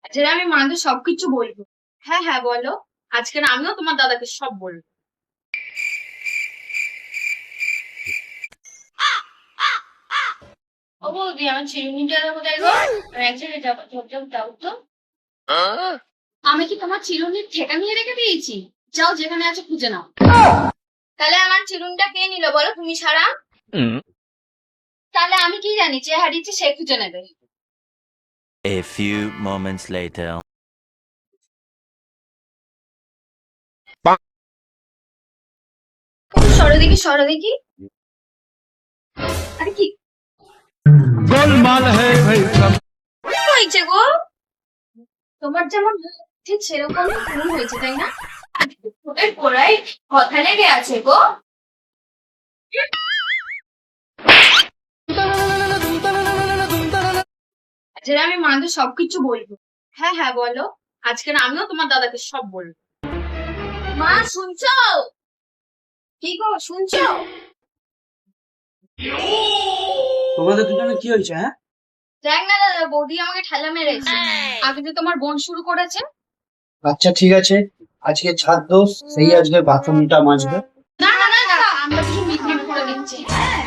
যে আমি মাকে সবকিছু বলবো। হ্যাঁ হ্যাঁ বলো। আজকে না আমিও তোমার দাদাকে সব বলবো। ও বৌদি, আমার চিরুনিটা কোথায় গো? আমি এক জায়গায় যাবো, ঝপঝপ দাও তো। আমি কি তোমার চিরুনির ঠেকা নিয়ে রেখে দিয়েছি? যাও যেখানে আছে খুঁজে নাও। তাহলে আমার চিরুনিটা কে নিল বলো তুমি ছাড়া? তাহলে আমি কি জানি, যে হারিয়েছে সে খুঁজে নেবে। A few moments later. সরো দেখি, সরো দেখি। আরে কি गोलमाल है भाई सब। হয়েছে গো? তোমার যেমন ঠিক সেরকম খুন হয়েছে তাই না? ওদের গোড়ায় কথা লেগে আছে গো। যে আমি মাকে সবকিছু বলবো। হ্যাঁ হ্যাঁ বলো। আজকে না আমিও তোমার দাদাকে সব বলবো। মা শুনছো? কি গো শুনছো? তোমাদের দুজনে কি হয়েছে? হ্যাঁ, দেখ না দাদা, বৌদি আমাকে ঠেলা মেরেছে। আগে যে তোমার বোন শুরু করেছে। আচ্ছা ঠিক আছে, আজকে ছাড় দোষ, সেই আজকে বাথরুমটা মাজবে। না না না না, আমরা কিছু মিটমিট করে দিচ্ছি। হ্যাঁ